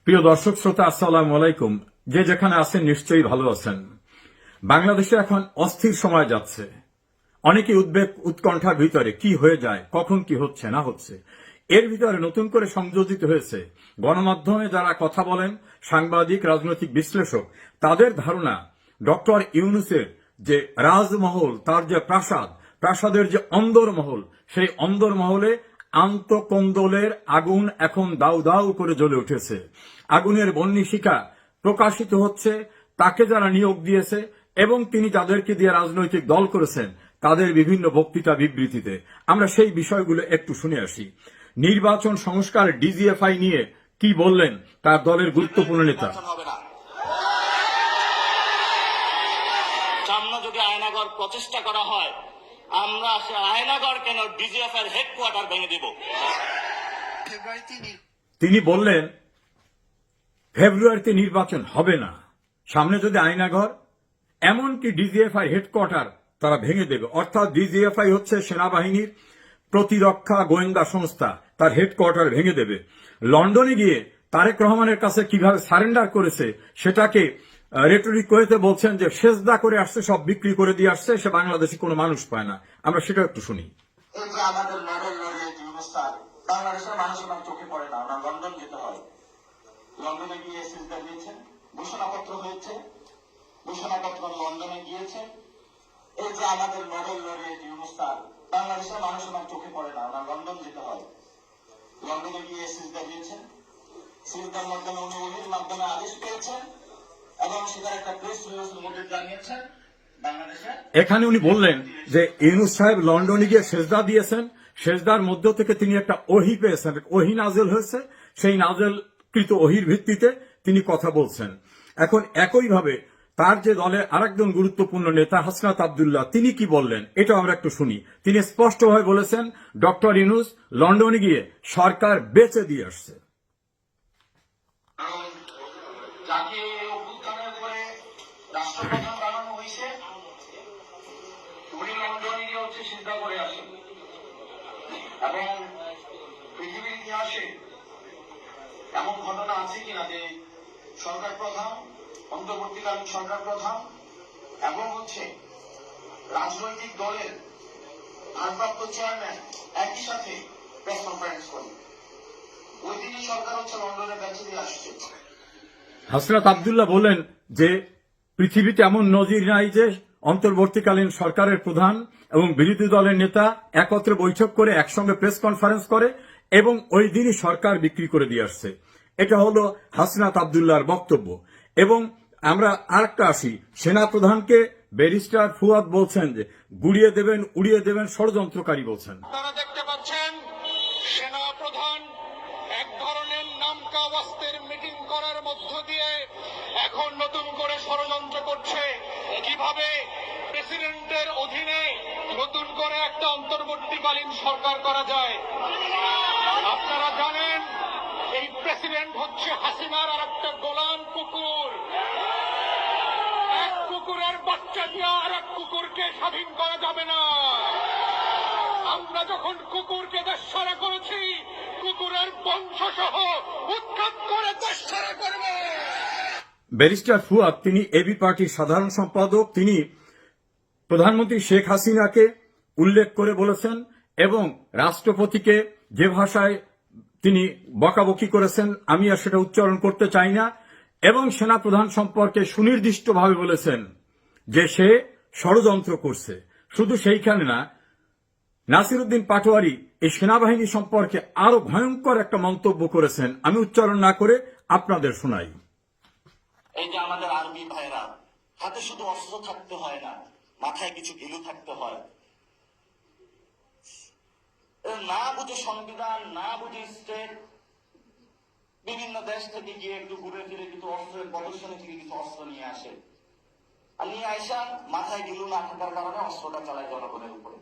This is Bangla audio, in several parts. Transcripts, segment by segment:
প্রিয় দর্শক শ্রোতা, আসসালামু আলাইকুম। যে যেখানে আছেন নিশ্চয়ই ভালো আছেন। বাংলাদেশে এখন অস্থির সময় যাচ্ছে। অনেকেই উদ্বেগ উৎকণ্ঠার ভিতরে কি হয়ে যায়, কখন কি হচ্ছে না হচ্ছে। এর ভিতরে নতুন করে সংযোজিত হয়েছে গণমাধ্যমে যারা কথা বলেন, সাংবাদিক, রাজনৈতিক বিশ্লেষক, তাদের ধারণা ডক্টর ইউনূসের যে রাজমহল, তার যে প্রাসাদের যে অন্দরমহল, সেই অন্দরমহলে আন্তঃকন্দলের আগুন এখন দাউ দাউ করে জ্বলে উঠেছে। আগুনের বহ্নিশিখা প্রকাশিত হচ্ছে। তাকে যারা নিয়োগ দিয়েছে এবং তিনি যাদেরকে দিয়ে রাজনৈতিক দল করেছেন, তাদের বিভিন্ন বক্তৃতা বিবৃতিতে আমরা সেই বিষয়গুলো একটু শুনে আসি। নির্বাচন সংস্কার ডিজিএফআই নিয়ে কি বললেন তার দলের গুরুত্বপূর্ণ নেতা। সামনে যদি আয়নাগর প্রচেষ্টা করা হয়, আমরা সে আয়নাগর কেন ডিজিএফআই হেডকোয়ার্টার ভেঙে দেব। তিনি বললেন ফেব্রুয়ারিতে নির্বাচন হবে না, সামনে যদি আয়নাঘর, এমনকি ডিজিএফআই হেডকোয়ার্টার তারা ভেঙে দেবে। অর্থাৎ ডিজিএফআই হচ্ছে সেনাবাহিনীর প্রতিরক্ষা গোয়েন্দা সংস্থা, তার হেডকোয়ার্টার ভেঙে দেবে। লন্ডনে গিয়ে তারেক রহমানের কাছে কিভাবে সারেন্ডার করেছে সেটাকে রেটরিক করেতে বলছেন যে সেজদা করে আসছে, সব বিক্রি করে দিয়ে আসছে, সে বাংলাদেশে কোনো মানুষ পায় না। আমরা সেটা একটু শুনি। এই যে আমাদের মডেল লরিয়েট ইউনুস্তার, বাংলাদেশের মানুষের নাম চোখে পড়ে না, ওনার লন্ডন যেতে হয়। লন্ডনে গিয়ে সিজদা দিয়েছেন, ঘোষণাপত্র হয়েছে, ঘোষণাপত্র লন্ডনে গিয়েছে। এই যে আমাদের মডেল লরিয়েট ইউনুস্তার, বাংলাদেশের মানুষের নাম চোখে পড়ে না, ওনার লন্ডন যেতে হয়। লন্ডনে গিয়ে সিজদা দিয়েছেন, সিজদার মাধ্যমে উনি ওহির মাধ্যমে আদেশ পেয়েছেন এবং সেটার একটা প্রেস রিলিজের মধ্যে জানিয়েছেন এখানে উনি বললেন যে ইউনূস সাহেব লন্ডনে গিয়ে সেজদা দিয়েছেন, সেজদার মধ্য থেকে তিনি একটা ওহি পেয়েছেন, ওহি নাজেল হয়েছে, সেই নাজেলকৃত ওহির ভিত্তিতে তিনি কথা বলছেন। এখন একইভাবে তার যে দলের আরেকজন গুরুত্বপূর্ণ নেতা হাসনাত আব্দুল্লাহ, তিনি কি বললেন এটা আমরা একটু শুনি। তিনি স্পষ্টভাবে বলেছেন ডক্টর ইউনূস লন্ডনে গিয়ে সরকার বেচে দিয়ে আসছে। রাষ্ট্রপ্রধান বানানো হয়েছে, উনি লন্ডনে গিয়ে হচ্ছে চিন্তা করে আসেন এবং পৃথিবীর ইতিহাসে এমন ঘটনা আছে কিনা যে সরকার প্রধান, অন্তর্বর্তীকালীন সরকার প্রধান এবং হচ্ছে রাজনৈতিক দলের ভারপ্রাপ্ত চেয়ারম্যান একই সাথে প্রেস কনফারেন্স করে। ওই দিনই সরকার হচ্ছে লন্ডনে বেঁচে দিয়ে আসছে। হাসনাত আব্দুল্লাহ বলেন যে পৃথিবীতে এমন নজির নাই যে অন্তর্বর্তীকালীন সরকারের প্রধান এবং বিরোধী দলের নেতা একত্রে বৈঠক করে একসঙ্গে প্রেস কনফারেন্স করে এবং ওই দিনই সরকার বিক্রি করে দিয়ে আসছে। এটা হলো হাসনাত আব্দুল্লাহর বক্তব্য। এবং আমরা আরেকটা আসি, সেনা প্রধানকে ব্যারিস্টার ফুয়াদ বলছেন যে গুড়িয়ে দেবেন, উড়িয়ে দেবেন, ষড়যন্ত্রকারী বলছেন। আপনারা দেখতে পাচ্ছেন সেনা প্রধান এক ধরনের নামকা ওয়াস্তের মিটিং করার মধ্য দিয়ে এখন নতুন করে ষড়যন্ত্র করছে কিভাবে প্রেসিডেন্টের অধীনে নতুন করে একটা অন্তর্বর্তীকালীন সরকার করা যায়। আপনারা জানেন এই প্রেসিডেন্ট হচ্ছে হাসিনার আর একটা গোলাম কুকুর। এক কুকুরের বাচ্চা দিয়ে আর এক কুকুরকে স্বাধীন করা যাবে না। আমরা যখন কুকুরকে দেশছাড়া করেছি, কুকুরের বংশ সহ উৎখাত করে দেশছাড়া করবে। ব্যারিস্টার ফুয়াদ তিনি এবি পার্টির সাধারণ সম্পাদক, তিনি প্রধানমন্ত্রী শেখ হাসিনাকে উল্লেখ করে বলেছেন এবং রাষ্ট্রপতিকে যে ভাষায় তিনি বকাবকি করেছেন আমি আর সেটা উচ্চারণ করতে চাই না, এবং সেনাপ্রধান সম্পর্কে সুনির্দিষ্টভাবে বলেছেন যে সে ষড়যন্ত্র করছে। শুধু সেইখানে না, নাসিরউদ্দিন পাটোয়ারি এই সেনাবাহিনী সম্পর্কে আরো ভয়ঙ্কর একটা মন্তব্য করেছেন, আমি উচ্চারণ না করে আপনাদের শোনাই। এই যে আমাদের আর্মি ভাইরা, হাতে শুধু অস্ত্র থাকতে হয় না, মাথায় কিছু ঘিলু থাকতে হয়। না বুঝে সংবিধান, না বুঝে স্টেট, বিভিন্ন দেশ থেকে গিয়ে একটু ঘুরে ফিরে কিন্তু অস্ত্রের প্রদর্শনী থেকে কিছু অস্ত্র নিয়ে আসে, আর নিয়ে আইসা মাথায় ঘিলু না থাকার কারণে অস্ত্রটা চালায় জনগণের উপরে।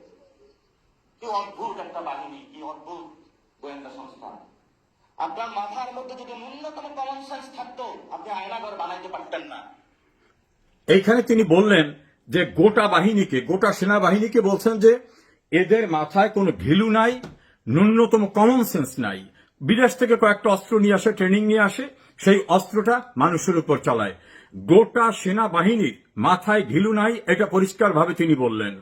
কি অদ্ভুত একটা বাহিনী, কি অদ্ভুত গোয়েন্দা সংস্থা। আপনার মাথার মধ্যে যদি ন্যূনতম কমন সেন্স থাকতো, আপনি আয়নাঘর বানাইতে পারতেন না। এইখানে তিনি বললেন যে গোটা বাহিনীকে, গোটা সেনাবাহিনীকে বলছেন যে এদের মাথায় কোনো ঘিলু নাই, ন্যূনতম কমন সেন্স নাই, বিদেশ থেকে কয়েকটা অস্ত্র নিয়ে আসে, ট্রেনিং নিয়ে আসে, সেই অস্ত্রটা মানুষের উপর চালায়। গোটা সেনাবাহিনীর মাথায় ঘিলু নাই, এটা পরিষ্কারভাবে তিনি বললেন।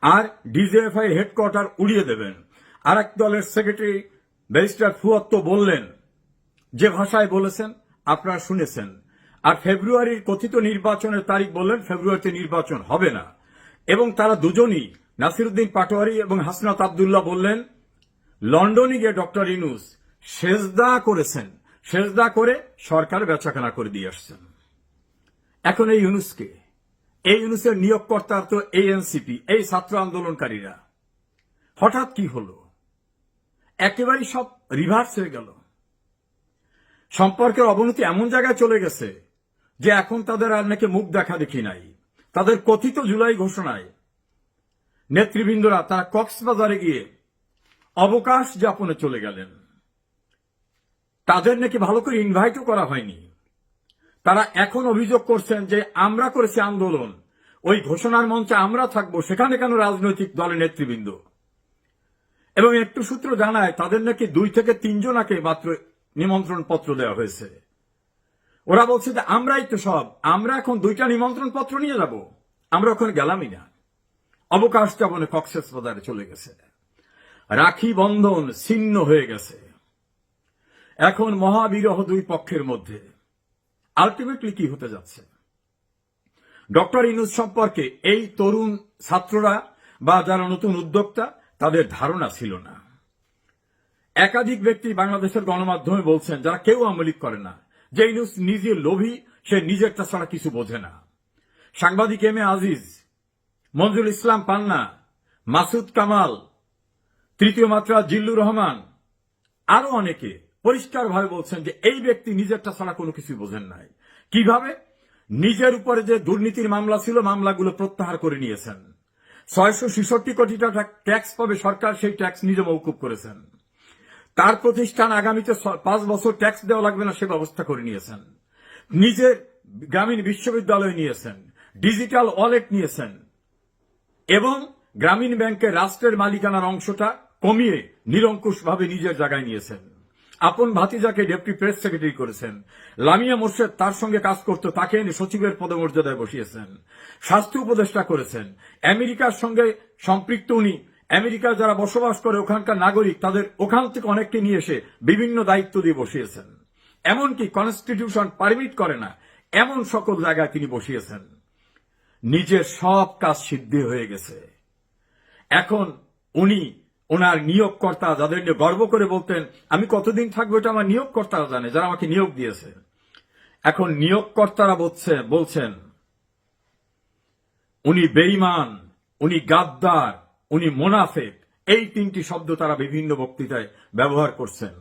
আর ডিজিএফআই হেডকোয়ার্টার উড়িয়ে দেবেন। আর এক দলের সেক্রেটারি ব্যারিস্টার ফুয়াদ তো বললেন, যে ভাষায় বলেছেন আপনারা শুনেছেন। আর ফেব্রুয়ারির কথিত নির্বাচনের তারিখ বললেন ফেব্রুয়ারিতে নির্বাচন হবে না। এবং তারা দুজনই, নাসিরুদ্দিন পাটোয়ারি এবং হাসনাত আব্দুল্লাহ বললেন লন্ডনে গিয়ে ডক্টর ইউনূস সেজদা করেছেন, সেজদা করে সরকার বেচাকেনা করে দিয়ে আসছেন। এখন এই ইউনূসকে, এই ইউনূসের নিয়োগকর্তা তো এই এনসিপি, এই ছাত্র আন্দোলনকারীরা। হঠাৎ কি হলো? একেবারেই সব রিভার্স হয়ে গেল। সম্পর্কের অবনতি এমন জায়গায় চলে গেছে যে এখন তাদের আর নাকি মুখ দেখা দেখি নাই। তাদের কথিত জুলাই ঘোষণায় নেতৃবৃন্দরা তারা কক্সবাজারে গিয়ে অবকাশ যাপনে চলে গেলেন। তাদের নাকি ভালো করে ইনভাইটও করা হয়নি। তারা এখন অভিযোগ করছেন যে আমরা করেছি আন্দোলন, ওই ঘোষণার মঞ্চে আমরা থাকবো, সেখানে কেন রাজনৈতিক দলের নেতৃবৃন্দ? এবং একটু সূত্র জানায় তাদের নাকি 2 থেকে 3 জনাকে মাত্র নিমন্ত্রণ পত্র দেওয়া হয়েছে। ওরা বলছে যে আমরাই তো সব, আমরা এখন 2টা নিমন্ত্রণ পত্র নিয়ে যাব, আমরা ওখানে গেলামই না। অবকাশ যাপনে কক্সবাজারে চলে গেছে। রাখি বন্ধন ছিন্ন হয়ে গেছে। এখন মহাবিরহ 2 পক্ষের মধ্যে। আলটিমেটলি কি হতে যাচ্ছে? ডক্টর ইউনূস সম্পর্কে এই তরুণ ছাত্ররা বা যারা নতুন উদ্যোক্তা, তাদের ধারণা ছিল না। একাধিক ব্যক্তি বাংলাদেশের গণমাধ্যমে বলছেন, যারা কেউ আওয়ামী লীগ করে না, যে ইউনূস নিজে লোভী, সে নিজেরটা ছাড়া কিছু বোঝে না। সাংবাদিক এম এ আজিজ, মঞ্জুল ইসলাম পান্না, মাসুদ কামাল, তৃতীয় মাত্রা জিল্লুর রহমান, আরো অনেকে পরিষ্কারভাবে বলছেন যে এই ব্যক্তি নিজেরটা ছাড়া কোনো কিছু বোঝেন নাই। কিভাবে? নিজের উপরে যে দুর্নীতির মামলা ছিল, মামলাগুলো প্রত্যাহার করে নিয়েছেন। 666 কোটি টাকা ট্যাক্স পাবে সরকার, সেই ট্যাক্স নিজে মওকুফ করেছেন। তার প্রতিষ্ঠান আগামীতে 5 বছর ট্যাক্স দেওয়া লাগবে না, সে ব্যবস্থা করে নিয়েছেন। নিজের গ্রামীণ বিশ্ববিদ্যালয় নিয়েছেন, ডিজিটাল ওয়ালেট নিয়েছেন, এবং গ্রামীণ ব্যাংকের রাষ্ট্রের মালিকানার অংশটা কমিয়ে নিরঙ্কুশভাবে নিজের জায়গায় নিয়েছেন। আপন ভাতিজাকে ডেপুটি প্রেস সেক্রেটারি করেছেন। লামিয়া মোর্শেদ তার সঙ্গে কাজ করত, তাকে এনে সচিবের পদমর্যাদায় বসিয়েছেন। স্বাস্থ্য উপদেষ্টা করেছেন। আমেরিকার সঙ্গে সম্পৃক্ত উনি, আমেরিকায় যারা বসবাস করে ওখানকার নাগরিক, তাদের ওখান থেকে অনেককে নিয়ে এসে বিভিন্ন দায়িত্ব দিয়ে বসিয়েছেন। এমনকি কনস্টিটিউশন পারমিট করে না এমন সকল জায়গায় তিনি বসিয়েছেন। নিজের সব কাজ সিদ্ধি হয়ে গেছে। এখন উনি ওনার নিয়োগকর্তা, যাদের নিয়ে গর্ব করে বলতেন আমি কতদিন থাকবো এটা আমার নিয়োগকর্তারা জানে, যারা আমাকে নিয়োগ দিয়েছে। এখন নিয়োগকর্তারা বলছেন উনি বেঈমান, উনি গাদ্দার, উনি মুনাফিক। এই 3টি শব্দ তারা বিভিন্ন বক্তৃতায় ব্যবহার করছেন।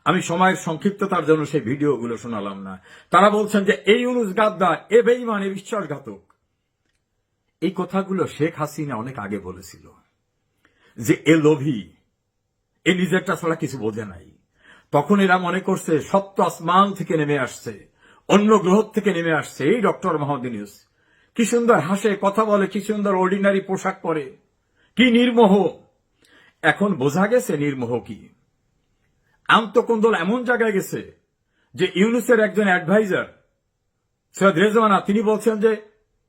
আমি সময়ের সংক্ষিপ্ততার জন্য সেই ভিডিওগুলো শোনালাম না। তারা বলছেন যে এই ইউনূস গাদ্দার, এ বেঈমান, এ বিশ্বাসঘাতক। এই কথাগুলো শেখ হাসিনা অনেক আগে বলেছিল যে এ লোভী, এ নিজেরটা ছাড়া কিছু বোঝে নাই। তখন এরা মনে করছে সপ্ত আসমান থেকে নেমে আসছে, অন্য গ্রহ থেকে নেমে আসছে এই ডক্টর মোহাম্মদ ইউনূস। কি সুন্দর হাসে, কথা বলে, কি সুন্দর অর্ডিনারি পোশাক পরে, কি নির্মোহ। এখন বোঝা গেছে নির্মোহ কি। আন্তঃকন্দল এমন জায়গায় গেছে যে ইউনূসের একজন অ্যাডভাইজার সৈয়দ রেজওয়ানা, তিনি বলছেন যে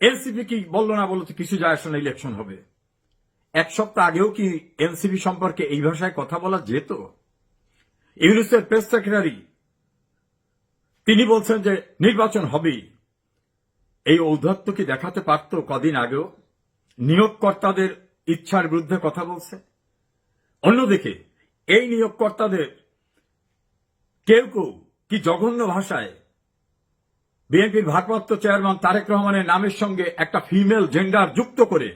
এনসিপি কি বললো না বলতো কিছু যায় আসে না, ইলেকশন হবে। 1 সপ্তাহ আগেও কি এনসিপি সম্পর্কে এই ভাষায় কথা বলা যেত? ইউনূসের প্রেস সেক্রেটারি তিনি বলছেন যে নির্বাচন হবেই। এই ঔদ্ধত্য কি দেখাতে পারত কদিন আগেও? নিয়োগকর্তাদের ইচ্ছার বিরুদ্ধে কথা বলছে। অন্যদিকে এই নিয়োগকর্তাদের কেউ কেউ কি জঘন্য ভাষায় বিএনপির ভারপ্রাপ্ত চেয়ারম্যান তারেক রহমানের নামের সঙ্গে একটা ফিমেল জেন্ডার যুক্ত করে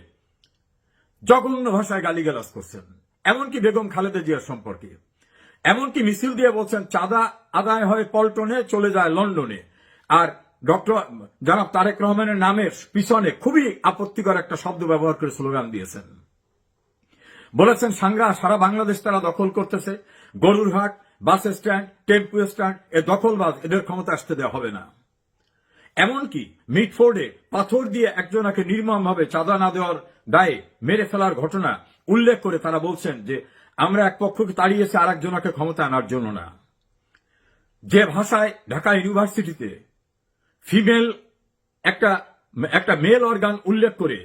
জঘন্য ভাষায় গালিগালাজ করছেন। এমনকি বেগম খালেদা জিয়ার সম্পর্কে, এমনকি মিছিল দিয়ে বলছেন চাঁদা আদায় হয় পল্টনে, চলে যায় লন্ডনে। আর ডক্টর জনাব তারেক রহমানের নামের পিছনে খুবই আপত্তিকর একটা শব্দ ব্যবহার করে স্লোগান দিয়েছেন। বলেছেন সারা বাংলাদেশ তারা দখল করতেছে, গরুরহাট, বাস স্ট্যান্ড, টেম্পু স্ট্যান্ড, এ দখলবাজ, এদের ক্ষমতা আসতে দেওয়া হবে না। এমনকি মিটফোর্ডে পাথর দিয়ে একজনকে নির্মমভাবে চাঁদা না দেওয়ার দায়ে মেরে ফেলার ঘটনা উল্লেখ করে তারা বলছেন যে আমরা এক পক্ষকে তাড়িয়েছি আর একজনকে ক্ষমতা আনার জন্য না। যে ভাষায় ঢাকা ইউনিভার্সিটিতে ফিমেল একটা মেল অর্গান উল্লেখ করে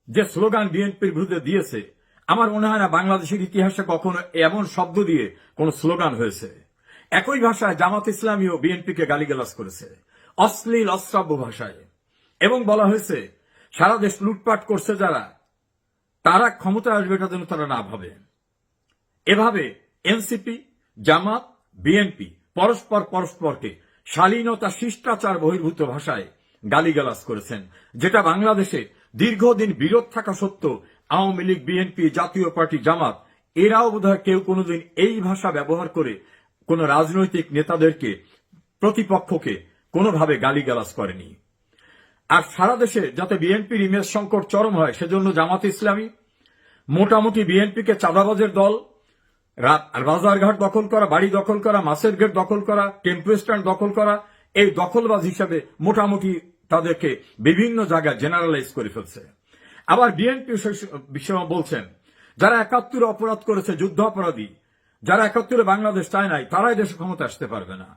যে স্লোগান বিএনপির বিরুদ্ধে দিয়েছে, আমার মনে হয় না বাংলাদেশের ইতিহাসে কখনো এমন শব্দ দিয়ে কোন স্লোগান হয়েছে। একই ভাষায় জামাত ইসলামীও বিএনপিকে গালিগালাজ করেছে, অশ্লীল অশ্রাব্য ভাষায়, এবং বলা হয়েছে সারা দেশ লুটপাট করছে যারা, তারা ক্ষমতায় আসবে এটা যেন তারা না ভাবে। এভাবে এনসিপি, জামাত, বিএনপি পরস্পরকে শালীনতা শিষ্টাচার বহির্ভূত ভাষায় গালিগালাজ করেছেন, যেটা বাংলাদেশে দীর্ঘদিন বিরোধ থাকা সত্ত্বেও আওয়ামী লীগ, বিএনপি, জাতীয় পার্টি, জামাত এরাও বোধহয় কেউ কোনোদিন এই ভাষা ব্যবহার করে কোন রাজনৈতিক নেতাদেরকে, প্রতিপক্ষকে কোনোভাবে গালিগালাজ করেনি। আর সারা দেশে যাতে বিএনপির ইমেজ সংকট চরম হয় সেজন্য জামাত ইসলামী মোটামুটি বিএনপিকে চাঁদাবাজের দল, বাজারঘাট দখল করা, বাড়ি দখল করা, মাছের গেট দখল করা, টেম্পো স্ট্যান্ড দখল করা, এই দখলবাজ হিসাবে মোটামুটি তাদেরকে বিভিন্ন জায়গায় জেনারেলাইজ করে ফেলছে। আবার বিএনপি বিষয়ে বলছেন যারা ৭১ অপরাধ করেছে, যুদ্ধ অপরাধী, যারা ৭১ বাংলাদেশ চায় নাই, তারাই দেশে ক্ষমতা আসতে পারবে না।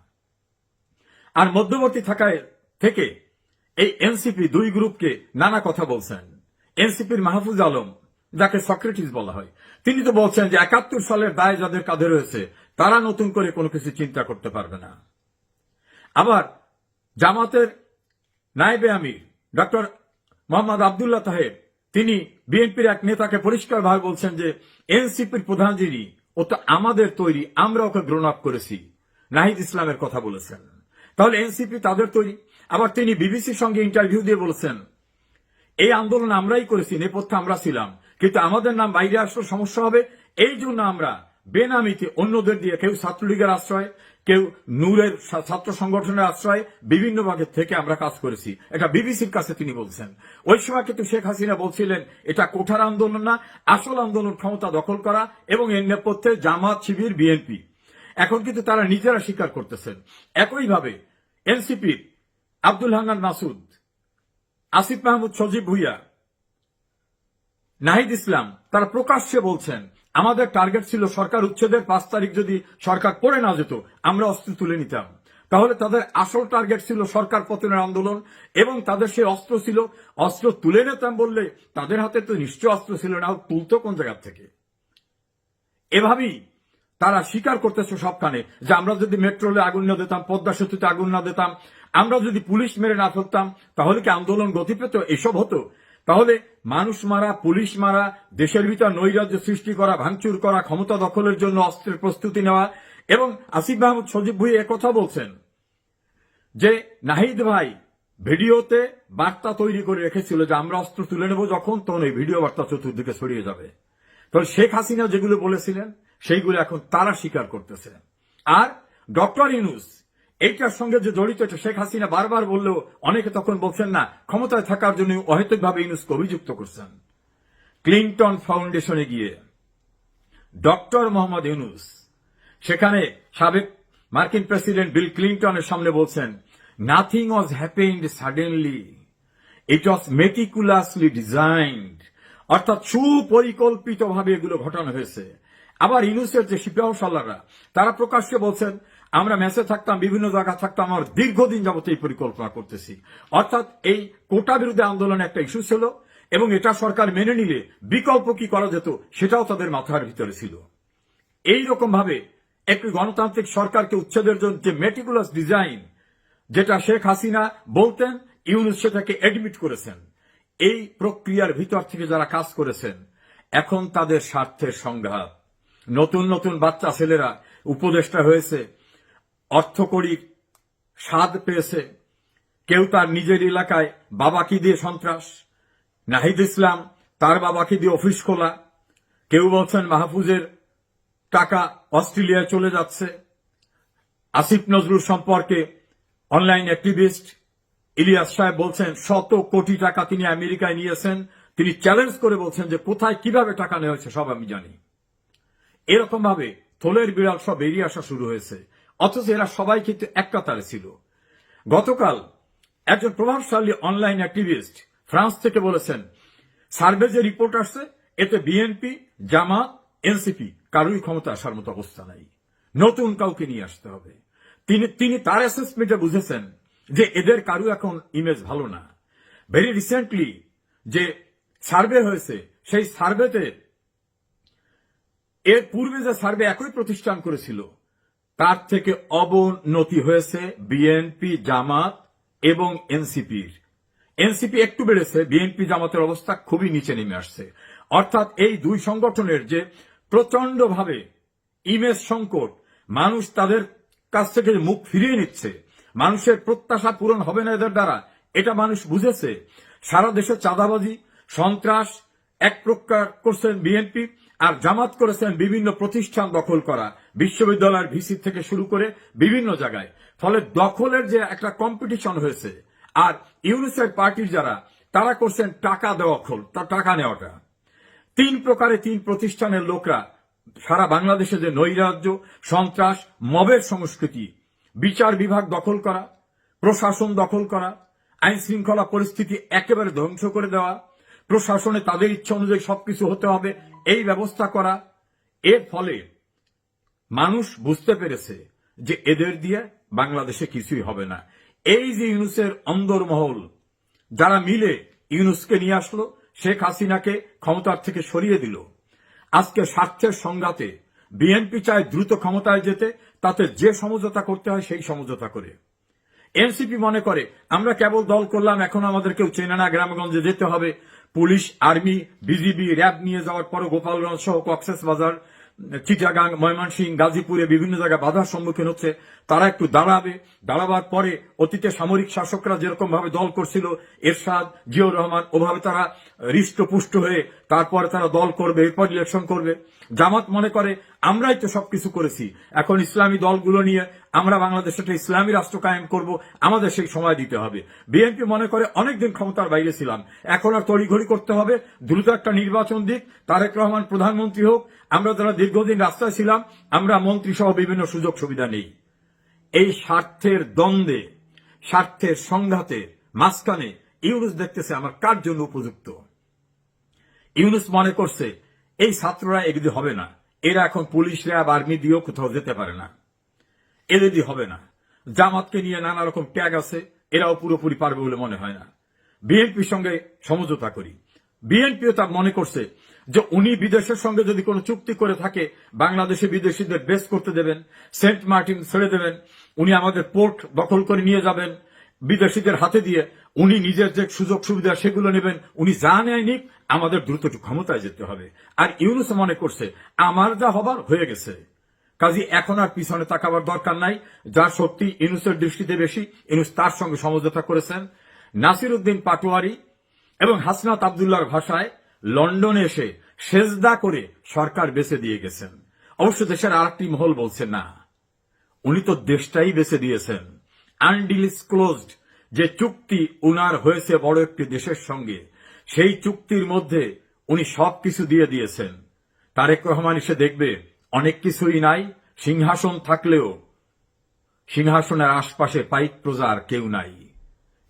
আর মধ্যবর্তী থেকে এই এনসিপি দুই গ্রুপকে নানা কথা বলছেন। এনসিপির মাহফুজ আলম, যাকে সক্রেটিস বলা হয়, তিনি তো বলছেন যে ৭১ সালের দায় যাদের কাঁধে রয়েছে তারা নতুন করে কোনো কিছু চিন্তা করতে পারবে না। আবার জামাতের নায়েবে আমির ডক্টর মোহাম্মদ আব্দুল্লাহ তাহের, তিনি বিএনপির এক নেতাকে পরিষ্কারভাবে বলছেন যে এনসিপির প্রধান যিনি, ও তো আমাদের তৈরি, আমরা ওকে গ্রোন আপ করেছি, নাহিদ ইসলামের কথা বলেছেন। তাহলে এনসিপি তাদের তৈরি। আবার তিনি বিবিসির সঙ্গে ইন্টারভিউ দিয়ে বলেছেন এই আন্দোলন আমরাই করেছি, নেপথ্যে আমরা ছিলাম, কিন্তু আমাদের নাম বাইরে আসলে সমস্যা হবে, এই জন্য আমরা বেনামিতে অন্যদের দিয়ে, কেউ ছাত্রলীগের আশ্রয়, কেউ নূরের ছাত্র সংগঠনের আশ্রয়, বিভিন্ন ভাগের থেকে আমরা কাজ করেছি। এটা বিবিসির কাছে তিনি বলছেন। ওই সময় কিন্তু শেখ হাসিনা বলছিলেন এটা কোঠার আন্দোলন না, আসল আন্দোলন ক্ষমতা দখল করা, এবং এর নেপথ্যে জামাত, শিবির, বিএনপি। এখন কিন্তু তারা নিজেরা স্বীকার করতেছেন। একইভাবে এনসিপির আব্দুল হান্নান মাসুদ, আসিফ মাহমুদ, সজীব ভুইয়া, নাহিদ ইসলাম, তারা প্রকাশ্যে বলছেন আমাদের টার্গেট ছিল সরকার উচ্ছেদের ৫ তারিখ যদি সরকার করে না যেত আমরা অস্ত্র তুলে নিতাম। তাহলে তাদের আসল টার্গেট ছিল সরকার পতনের আন্দোলন, এবং তাদের সেই অস্ত্র ছিল, অস্ত্র তুলে নিতাম বললে তাদের হাতে তো নিশ্চয় অস্ত্র ছিল না, তুলতো কোন জায়গা থেকে। এভাবেই তারা স্বীকার করতেছে সবখানে যে আমরা যদি মেট্রোলে আগুন না দিতাম, পদ্মা সেতুতে আগুন না দিতাম, আমরা যদি পুলিশ মেরে না ফেলতাম, তাহলে কি আন্দোলন গতি পেত? এসব হতো? তাহলে মানুষ মারা, পুলিশ মারা, দেশের ভিতর নৈরাজ্য সৃষ্টি করা, ভাঙচুর করা, ক্ষমতা দখলের জন্য অস্ত্রের প্রস্তুতি নেওয়া। এবং আসিফ মাহমুদ, সজীব ভুইয়া একথা বলছেন যে নাহিদ ভাই ভিডিওতে বার্তা তৈরি করে রেখেছিল যে আমরা অস্ত্র তুলে নেব যখন, তখন এই ভিডিও বার্তা চতুর্দিকে ছড়িয়ে যাবে। তাহলে শেখ হাসিনা যেগুলো বলেছিলেন সেইগুলো এখন তারা স্বীকার করতেছে। আর ডক্টর ইউনূস এইটার সঙ্গে যে জড়িত, এটা শেখ হাসিনা বারবার বললেও অনেকে তখন বলছেন না, ক্ষমতায় থাকার জন্য অহেতুকভাবে ইউনূসকে অভিযুক্ত করছেন। ক্লিনটন ফাউন্ডেশনে গিয়ে ডক্টর মোহাম্মদ ইউনূস সেখানে সাবেক মার্কিন প্রেসিডেন্ট বিল ক্লিনটনের সামনে বলছেন নাথিং ওয়াজ হ্যাপেন্ড সাডেনলি, ইট ওয়াজ মেটিকুলাসলি ডিজাইনড, অর্থাৎ সুপরিকল্পিতভাবে এগুলো ঘটানো হয়েছে। আবার ইউনূসের যে সিপাহ সালাররা, তারা প্রকাশ্যে বলছেন আমরা মেসে থাকতাম, বিভিন্ন জায়গায় থাকতাম, আমরা দীর্ঘদিন যাবত এই পরিকল্পনা করতেছি। অর্থাৎ এই কোটা বিরোধী আন্দোলন একটা ইস্যু ছিল, এবং এটা সরকার মেনে নিলে বিকল্প কি করা যেত সেটাও তাদের মাথার ভিতরে ছিল। এইরকম ভাবে একটি গণতান্ত্রিক সরকারকে উচ্ছেদের জন্য যে মেটিকুলাস ডিজাইন, যেটা শেখ হাসিনা বলতেন, ইউনূস সেটাকে এডমিট করেছেন। এই প্রক্রিয়ার ভিতর থেকে যারা কাজ করেছেন, এখন তাদের স্বার্থের সংঘাত। নতুন নতুন বাচ্চা ছেলেরা উপদেষ্টা হয়েছে, অর্থকড়ির স্বাদ পেয়েছে, কেউ তার নিজের এলাকায় বাবাকে দিয়ে সন্ত্রাস, নাহিদ ইসলাম তার বাবাকে দিয়ে অফিস খোলা, কেউ বলছেন মাহফুজের টাকা অস্ট্রেলিয়ায় চলে যাচ্ছে। আসিফ নজরুল সম্পর্কে অনলাইন অ্যাক্টিভিস্ট ইলিয়াস সাহেব বলছেন ১০০ কোটি টাকা তিনি আমেরিকায় নিয়েছেন। তিনি চ্যালেঞ্জ করে বলছেন যে কোথায় কিভাবে টাকা নেওয়া হয়েছে সব আমি জানি। এরকম ভাবে থলের বিড়াল সব বেরিয়ে আসা শুরু হয়েছে, অথচ এরা সবাই কিন্তু এক কাতারে ছিল। গতকাল একজন প্রভাবশালী অনলাইন অ্যাক্টিভিস্ট ফ্রান্স থেকে বলেছেন সার্ভে যে রিপোর্ট আসছে এতে বিএনপি, জামাত, এনসিপি কারোই ক্ষমতা আসার মতো অবস্থা নাই, নতুন কাউকে নিয়ে আসতে হবে। তিনি তার অ্যাসেসমেন্টে বুঝেছেন যে এদের কারো এখন ইমেজ ভালো না। ভেরি রিসেন্টলি যে সার্ভে হয়েছে, সেই সার্ভেতে এর পূর্বে যে সার্ভে একই প্রতিষ্ঠান করেছিল তার থেকে অবনতি হয়েছে বিএনপি, জামাত এবং এনসিপির। এনসিপি একটু বেড়েছে, বিএনপি জামাতের অবস্থা খুবই নিচে নেমে আসছে। অর্থাৎ এই দুই সংগঠনের যে প্রচন্ডভাবে ইমেজ সংকট, মানুষ তাদের কাছ থেকে মুখ ফিরিয়ে নিচ্ছে, মানুষের প্রত্যাশা পূরণ হবে না এদের দ্বারা, এটা মানুষ বুঝেছে। সারা দেশে চাঁদাবাজি, সন্ত্রাস এক প্রকার করছেন বিএনপি, আর জামাত করেছেন বিভিন্ন প্রতিষ্ঠান দখল করা, বিশ্ববিদ্যালয়ের ভিসি থেকে শুরু করে বিভিন্ন জায়গায়। ফলে দখলের যে একটা কম্পিটিশন হয়েছে, আর ইউনিসেফ পার্টির যারা, তারা করছেন টাকা দেওয়া খোল, তার টাকা নেওয়াটা। তিন প্রকারে তিন প্রতিষ্ঠানের লোকরা সারা বাংলাদেশে যে নৈরাজ্য, সন্ত্রাস, মবের সংস্কৃতি, বিচার বিভাগ দখল করা, প্রশাসন দখল করা, আইন শৃঙ্খলা পরিস্থিতি একেবারে ধ্বংস করে দেওয়া, প্রশাসনে তাদের ইচ্ছা অনুযায়ী সবকিছু হতে হবে এই ব্যবস্থা করা, এর ফলে মানুষ বুঝতে পেরেছে যে এদের দিয়ে বাংলাদেশে কিছুই হবে না। এই যে ইউনূসের অন্দরমহল যারা মিলে ইউনূসকে নিয়ে আসলো, শেখ হাসিনাকে ক্ষমতার থেকে সরিয়ে দিল, আজকে স্বার্থের সংঘাতে বিএনপি চায় দ্রুত ক্ষমতায় যেতে, তাতে যে সমঝোতা করতে হয় সেই সমঝোতা করে। এনসিপি মনে করে আমরা কেবল দল করলাম, এখন আমাদের কেউ চেনে না, গ্রামগঞ্জে যেতে হবে, পুলিশ, আর্মি, বিজিবি, র্যাব নিয়ে যাওয়ার পরও গোপালগঞ্জ সহ কক্সবাজার, চিটাগাং, ময়মনসিংহ, গাজীপুরে বিভিন্ন জায়গায় বাধার সম্মুখীন হচ্ছে। তারা একটু দাঁড়াবার পরে অতীতে সামরিক শাসকরা যেরকম ভাবে দল করছিল, এরশাদ, জিয়াউর রহমান, ওভাবে তারা হৃষ্টপুষ্ট হয়ে তারপরে তারা দল করবে, এরপর ইলেকশন করবে। জামাত মনে করে আমরাই তো সবকিছু করেছি, এখন ইসলামী দলগুলো নিয়ে আমরা বাংলাদেশে একটা ইসলামী রাষ্ট্র কায়েম করব, আমাদের সেই সময় দিতে হবে। বিএনপি মনে করে অনেকদিন ক্ষমতার বাইরে ছিলাম, এখন আর তড়িঘড়ি করতে হবে, দ্রুত একটা নির্বাচন দিক, তারেক রহমান প্রধানমন্ত্রী হোক, আমরা যারা দীর্ঘদিন রাস্তায় ছিলাম আমরা মন্ত্রী সহ বিভিন্ন সুযোগ সুবিধা নেই। এই স্বার্থের দ্বন্দ্বে, স্বার্থের সংঘাতে মাঝখানে ইউনূস দেখতেছে আমার কার জন্য উপযুক্ত। ইউনূস মনে করছে এই ছাত্ররা এগুলি হবে না, এরা এখন পুলিশ, র্যাব, আর্মি দিয়েও কোথাও যেতে পারে না, এদের হবে না। জামাতকে নিয়ে নানা রকম ট্যাগ আছে, এরাও পুরোপুরি পারবে বলে মনে হয় না। বিএনপির সঙ্গে সমঝোতা করি। বিএনপিও তার মনে করছে যে উনি বিদেশের সঙ্গে যদি কোনো চুক্তি করে থাকে, বাংলাদেশে বিদেশিদের বেস করতে দেবেন, সেন্ট মার্টিন ছেড়ে দেবেন, উনি আমাদের পোর্ট দখল করে নিয়ে যাবেন বিদেশিদের হাতে দিয়ে, উনি নিজের যে সুযোগ সুবিধা সেগুলো নেবেন, উনি যা নেয় নিক, আমাদের দ্রুত ক্ষমতায় যেতে হবে। আর ইউনূস মনে করছে আমার যা হবার হয়ে গেছে, কাজী এখন আর পিছনে তাকাবার দরকার নাই। যার শক্তি ইউনূসের দৃষ্টিতে বেশি, ইউনূস তার সঙ্গে সমঝোতা করেছেন। নাসির উদ্দিন পাটোয়ারি এবং হাসনাত আব্দুল্লাহর ভাষায় লন্ডনে এসে সেজদা করে সরকার বেঁচে দিয়ে গেছেন। অবশ্য দেশের আরেকটি মহল বলছে না, উনি তো দেশটাই বেঁচে দিয়েছেন। আনডিসক্লোজড যে চুক্তি উনার হয়েছে বড় একটি দেশের সঙ্গে, সেই চুক্তির মধ্যে উনি সবকিছু দিয়ে দিয়েছেন। তারেক রহমান এসে দেখবে অনেক কিছুই নাই, সিংহাসন থাকলেও সিংহাসনের আশপাশে পাইক প্রজার কেউ নাই।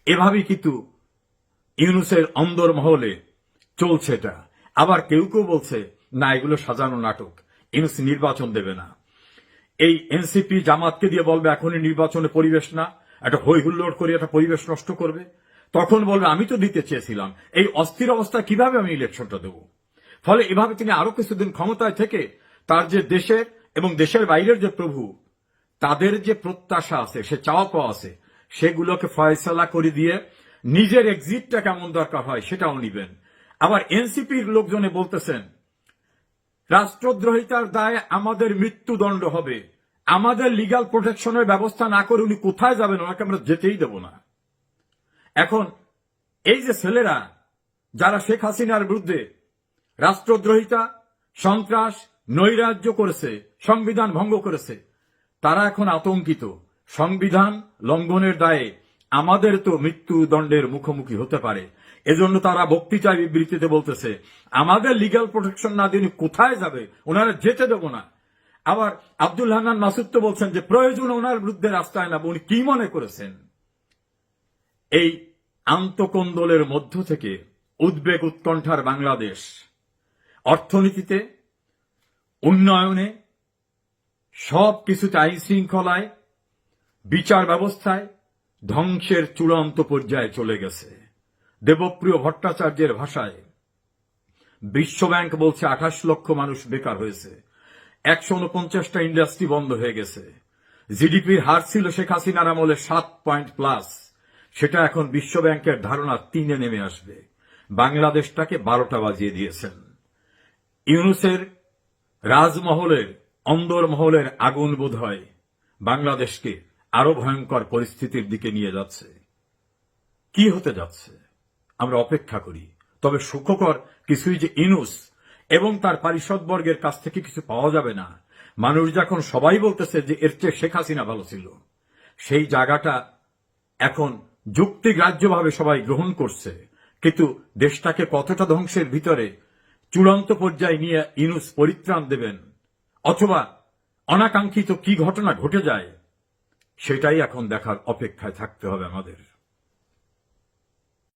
এভাবেই কিন্তু ইউনূসের অন্দরমহলে চলছে এটা। আবার কেউ কেউ বলছে না, এগুলো সাজানো নাটক, ইউনূস নির্বাচন দেবে না। এই এনসিপি জামাতকে দিয়ে বলবে এখনই নির্বাচনে পরিবেশ না, একটা হই হুল্লোড় করে একটা পরিবেশ নষ্ট করবে, তখন বলবে আমি তো দিতে চেয়েছিলাম, এই অস্থির অবস্থায় কিভাবে আমি ইলেকশনটা দেব। ফলে এভাবে তিনি আরো কিছুদিন ক্ষমতায় থেকে তার যে দেশের এবং দেশের বাইরের যে প্রভু, তাদের যে প্রত্যাশা আছে, সে চাওয়া পাওয়া আছে, সেগুলোকে ফয়সালা করে দিয়ে নিজের এক্সিটটা কেমন দরকার হয় সেটাও নিবেন। আবার এনসিপির লোকজনে বলতেছেন রাষ্ট্রদ্রোহিতার দায়ে আমাদের মৃত্যুদণ্ড হবে, আমাদের লিগ্যাল প্রোটেকশনের ব্যবস্থা না করে উনি কোথায় যাবেন, ওনাকে আমরা যেতেই দেব না। এখন এই যে ছেলেরা যারা শেখ হাসিনার বিরুদ্ধে রাষ্ট্রদ্রোহিতা, সন্ত্রাস, নৈরাজ্য করেছে, সংবিধান ভঙ্গ করেছে, তারা এখন আতঙ্কিত, সংবিধান লঙ্ঘনের দায়ে আমাদের তো মৃত্যুদণ্ডের মুখোমুখি হতে পারে। এজন্য তারা বক্তৃতায় বিবৃতিতে বলতেছে আমাদের লিগ্যাল প্রোটেকশন না দিয়ে কোথায় যাবে, ওনারা যেতে দেব না। আবার আব্দুল হান্নান মাসুদ তো বলছেন যে প্রয়োজন ওনার বিরুদ্ধে রাস্তায় নামবো। উনি কি মনে করেছেন এই আন্তকোন্দলের মধ্য থেকে উদ্বেগ উৎকণ্ঠার বাংলাদেশ অর্থনীতিতে, উন্নয়নে, সব কিছুতে, আইন শৃঙ্খলায় বিচার ব্যবস্থায় ধ্বংসের চূড়ান্ত পর্যায়ে চলে গেছে। দেবপ্রিয় ভট্টাচার্যের ভাষায় বিশ্বব্যাংক বলছে 28 লক্ষ মানুষ বেকার হয়েছে, 149টা ইন্ডাস্ট্রি বন্ধ হয়ে গেছে। জিডিপির হার ছিল শেখ হাসিনার আমলে 7 পয়েন্ট প্লাস, সেটা এখন বিশ্বব্যাংকের ধারণা 3-এ নেমে আসবে। বাংলাদেশটাকে 12টা বাজিয়ে দিয়েছেন। ইউনূসের রাজমহলের অন্দরমহলের আগুন বোধহয় বাংলাদেশকে আরো ভয়ঙ্কর পরিস্থিতির দিকে নিয়ে যাচ্ছে। কি হতে যাচ্ছে আমরা অপেক্ষা করি। তবে সুখকর কিছুই যে ইউনূস এবং তার পারিষদবর্গের কাছ থেকে কিছু পাওয়া যাবে না। মানুষ যখন সবাই বলতেছে যে এর চেয়ে শেখ হাসিনা ভালো ছিল, সেই জায়গাটা এখন যুক্তিগ্রাহ্যভাবে সবাই গ্রহণ করছে। কিন্তু দেশটাকে কতটা ধ্বংসের ভিতরে চূড়ান্ত পর্যায়ে নিয়ে ইউনূস পরিত্রাণ দেবেন অথবা অনাকাঙ্ক্ষিত কি ঘটনা ঘটে যায়, সেটাই এখন দেখার অপেক্ষায় থাকতে হবে আমাদের।